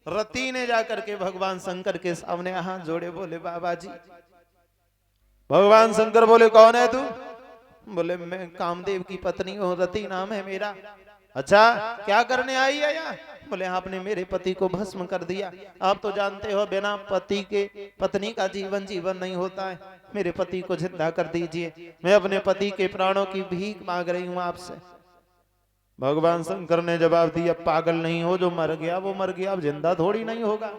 रति ने जाकर के भगवान शंकर के सामने हाथ जोड़े, बोले बाबा जी। भगवान शंकर बोले कौन है तू? बोले मैं कामदेव की पत्नी हूँ, रति नाम है मेरा। अच्छा क्या करने आई है यहाँ? बोले आपने मेरे पति को भस्म कर दिया। आप तो जानते हो बिना पति के पत्नी का जीवन जीवन नहीं होता है। मेरे पति को जिंदा कर दीजिए, मैं अपने पति के प्राणों की भीख मांग रही हूँ आपसे। भगवान शंकर ने जवाब दिया, पागल नहीं हो, जो मर गया वो मर गया, अब जिंदा थोड़ी नहीं होगा,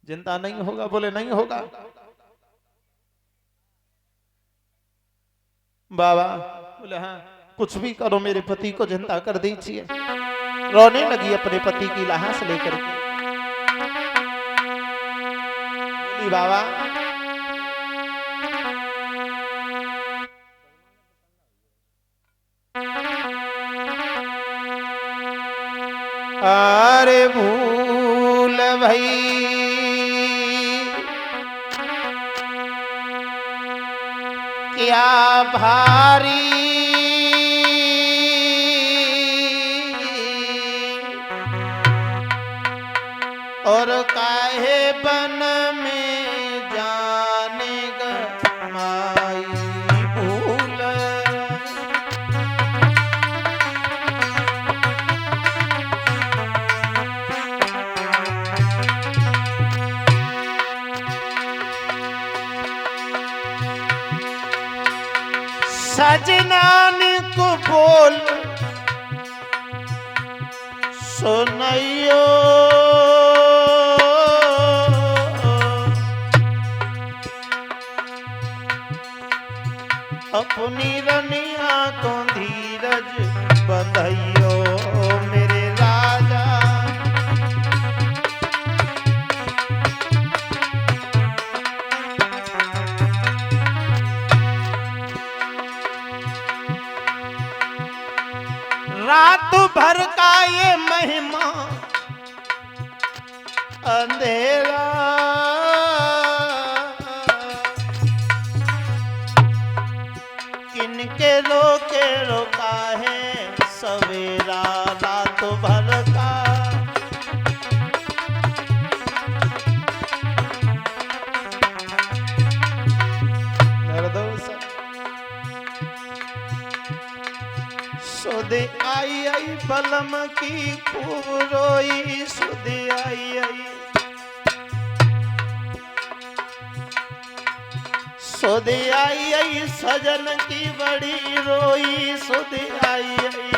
जिंदा नहीं होगा। बोले नहीं होगा बाबा। बोले हाँ कुछ भी करो, मेरे पति को जिंदा कर दीजिए। रोने लगी अपने पति की लाश लेकर के। बोली बाबा अरे भूल भई क्या भारी, और काहे बन में जाने गई भूल। सजनान को बोल सुनइयो, अपनी रनिया को धीरज बंधइयो मेरे राजा। रात भर का ये महिमा अंधेरा, किनके रोके रोका है सवेरा। रात भर का निर्दोष सुध आई आई बलम की खूब रोई, सुध आई आई सुध आई आई सजन की बड़ी रोई, सुध आई आई।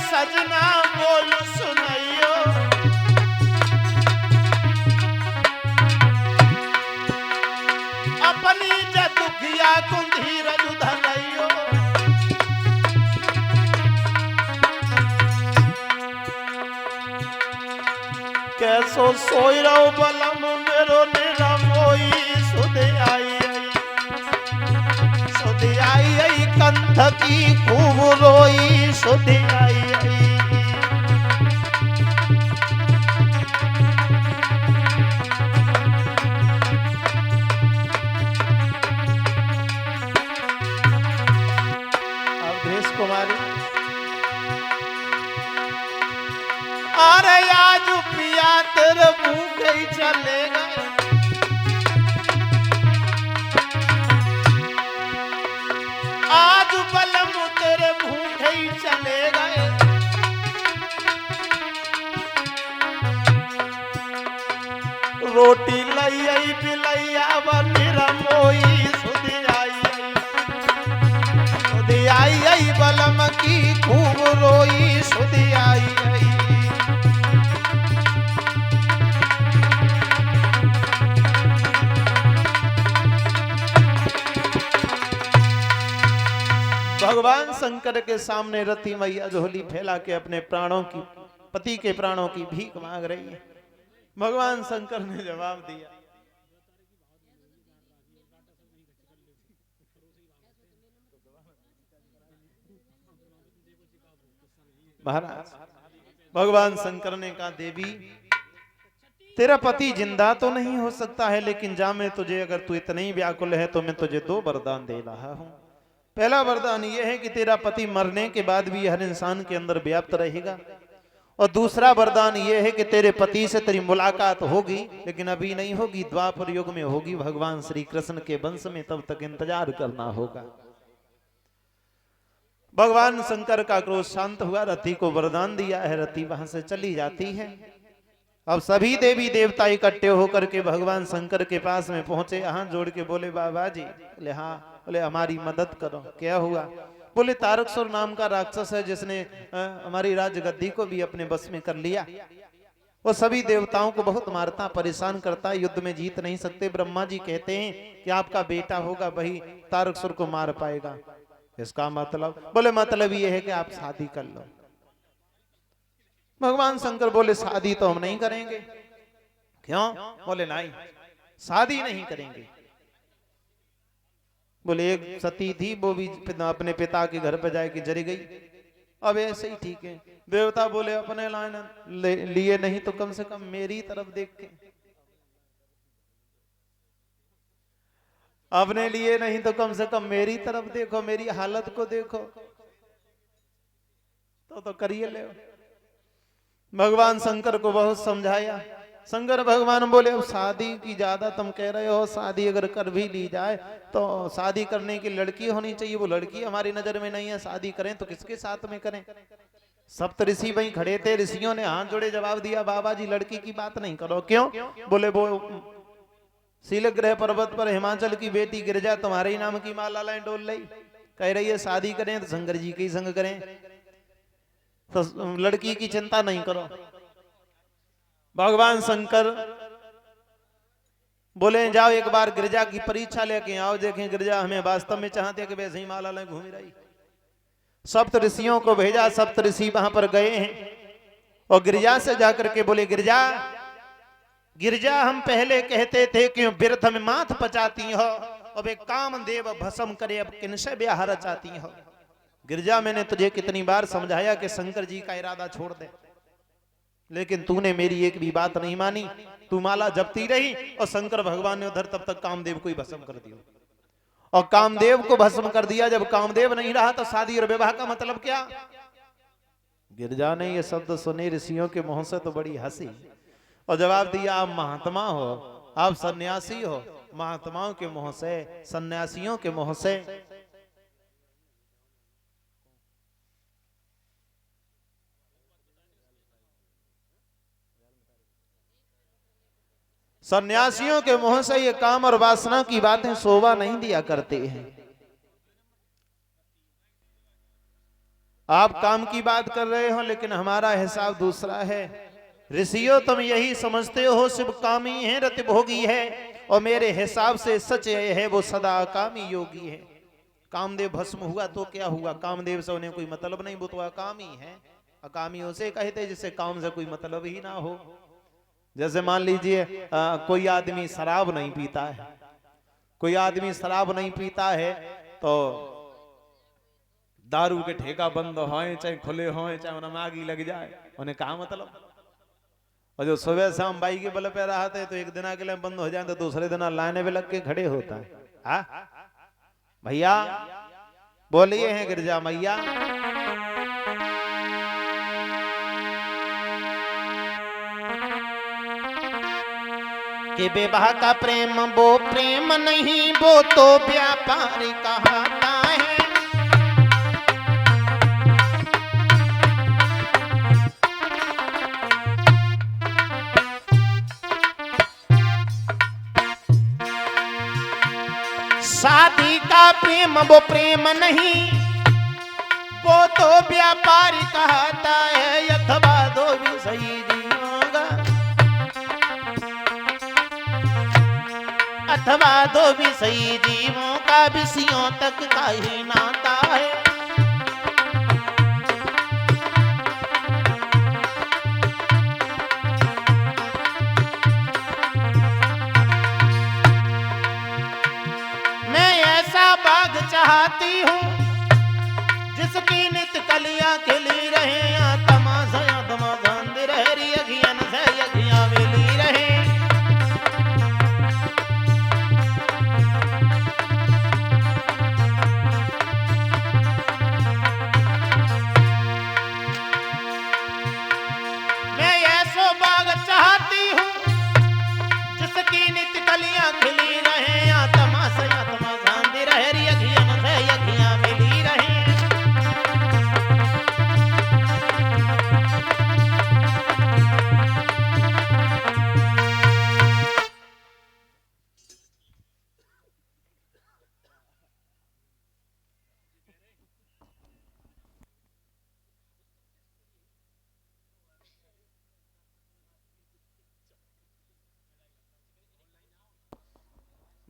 सजना बोल सुनइयो, अपनी जदुखिया को धीरज धरइयो। कैसो सोई रहो बलम मेरो निरमोई, सुध आई सुध आई कंठ की खूब रोई, सुध आई। कुमारी अरे आज पिया तेरे भूखे ही चलेगा, आज बलम तेरे भूखे ही चले गए। रोटी लई आई पिलैया बनिरा मोई, सुध आई आई बलम की खूब रोई, सुध आई आई। भगवान शंकर के सामने रति मैया झोली फैला के अपने प्राणों की, पति के प्राणों की भीख मांग रही है। भगवान शंकर ने जवाब दिया, महाराज भगवान शंकर ने कहा देवी तेरा पति जिंदा तो नहीं हो सकता है, लेकिन जा मैं तुझे, अगर तू इतना ही व्याकुल है तो मैं तुझे 2 वरदान दे रहा हूं। पहला वरदान यह है कि तेरा पति मरने के बाद भी हर इंसान के अंदर व्याप्त रहेगा, और दूसरा वरदान यह है कि तेरे पति से तेरी मुलाकात होगी, लेकिन अभी नहीं होगी, द्वापर युग में होगी, भगवान श्री कृष्ण के वंश में, तब तक इंतजार करना होगा। भगवान शंकर का क्रोध शांत हुआ, रति को वरदान दिया है, रति वहां से चली जाती है। अब सभी देवी देवता इकट्ठे होकर के भगवान शंकर के पास में पहुंचे, हाथ जोड़ के बोले बाबा जी। बोले हाँ। बोले हमारी मदद करो। क्या हुआ? बोले तारकसुर नाम का राक्षस है जिसने हमारी राजगद्दी को भी अपने बस में कर लिया। वो सभी देवताओं को बहुत मारता, परेशान करता, युद्ध में जीत नहीं सकते। ब्रह्मा जी कहते हैं कि आपका बेटा होगा वही तारकसुर को मार पाएगा। इसका मतलब? बोले मतलब ये है कि आप शादी कर लो। भगवान शंकर बोले शादी तो हम नहीं करेंगे। क्यों? बोले नहीं, शादी नहीं करेंगे। बोले एक सती थी, वो भी अपने पिता के घर पे जाके जरी गई, अब ऐसे ही ठीक है। देवता बोले अपने लाइन लिए नहीं तो कम से कम मेरी तरफ देख के, अपने लिए नहीं तो कम से कम मेरी तरफ देखो, मेरी हालत को देखो, तो करिए ले। भगवान शंकर को बहुत समझाया। शंकर भगवान बोले अब शादी की ज्यादा तुम कह रहे हो, शादी अगर कर भी ली जाए तो शादी करने की लड़की होनी चाहिए, वो लड़की हमारी नजर में नहीं है। शादी करें तो किसके साथ में करें? सप्त ऋषि वहीं खड़े थे, ऋषियों ने हाथ जोड़े जवाब दिया बाबा जी लड़की की बात नहीं करो। क्यों? बोले वो शीलग्रह पर्वत पर हिमाचल की बेटी गिरजा तुम्हारे ही नाम की माला लाइन डोल रही, कह रही है शादी करें तो शंकर जी के ही संग करें, तो लड़की की चिंता नहीं करो। भगवान शंकर बोले जाओ एक बार गिरजा की परीक्षा लेके आओ, देखें गिरजा हमें वास्तव में चाहते कि वैसे ही माला लाइन घूम रही। सप्त ऋषियों को भेजा, सप्त ऋषि वहां पर गए हैं और गिरजा से जाकर के बोले गिरजा, गिरजा हम पहले कहते थे कि व्यर्थ में माथ पचाती हो, अब एक कामदेव भस्म करे, अब किनसे ब्याह रचाती हो। गिरजा मैंने तुझे कितनी बार समझाया कि शंकर जी का इरादा छोड़ दे, लेकिन तूने मेरी एक भी बात नहीं मानी। तू माला जपती रही और शंकर भगवान ने उधर तब तक कामदेव को ही भस्म कर दिया, और कामदेव को भस्म कर दिया। जब कामदेव नहीं रहा तो शादी और विवाह का मतलब क्या? गिरजा ने ये शब्द सुने ऋषियों के मुंह से तो बड़ी हंसी, और जवाब दिया आप महात्मा हो, आप सन्यासी हो। महात्माओं के मुंह से, सन्यासियों के मुंह से सन्यासियों के मुंह से ये काम और वासना की बातें शोभा नहीं दिया करते हैं। आप काम की बात कर रहे हो, लेकिन हमारा हिसाब दूसरा है। ऋषियों तुम यही समझते हो शिव कामी है, रति भोगी है, और मेरे हिसाब से सच है वो सदा कामी योगी है। कामदेव भस्म हुआ तो क्या हुआ? कामदेव से उन्हें कोई मतलब नहीं, वो तो अकामी है। अकामी उसे कहते जिससे काम से कोई मतलब ही ना हो। जैसे मान लीजिए कोई आदमी शराब नहीं पीता है, कोई आदमी शराब नहीं पीता है तो दारू के ठेका बंद हो चाहे खुले हो, चाहे उन्हें आगी लग जाए, उन्हें कहा मतलब। और जो सुबह शाम बाई के बल पे रहते हैं तो एक दिन के लिए बंद हो जाए तो दूसरे दिन लाइन में लग के खड़े होता है। भैया बोलिए हैं गिरजा मैया। कि विवाह का प्रेम वो प्रेम नहीं, वो तो व्यापार कहता है। शादी का प्रेम वो प्रेम नहीं, वो तो व्यापार कहता है। अथवा दो विषयी अथवा दो विषयी जीवों का विषयों तक का ही नाता है। मैं ऐसा बाग चाहती हूँ जिसकी नित कलियां खिली रहे, तमाशा तमाशा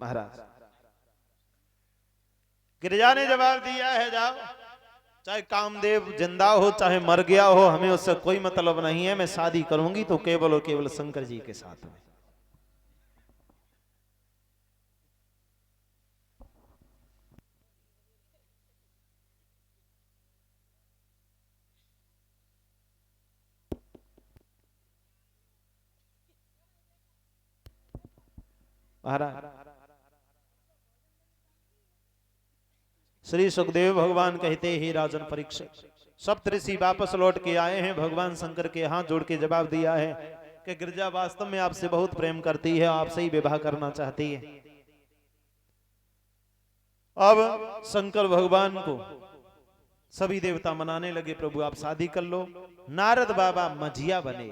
महाराज। गिरिजा ने जवाब दिया है, जाओ, चाहे कामदेव जिंदा हो चाहे मर गया हो, हमें उससे कोई मतलब नहीं है। मैं शादी करूंगी तो केवल और केवल शंकर जी के साथ में। महाराज श्री सुखदेव भगवान कहते ही राजन परीक्षित, सप्तऋषि वापस लौट के आए हैं। भगवान शंकर के हाथ जोड़ के जवाब दिया है कि गिरिजा वास्तव में आपसे बहुत प्रेम करती है, आपसे ही विवाह करना चाहती है। अब शंकर भगवान को सभी देवता मनाने लगे, प्रभु आप शादी कर लो। नारद बाबा मझिया बने।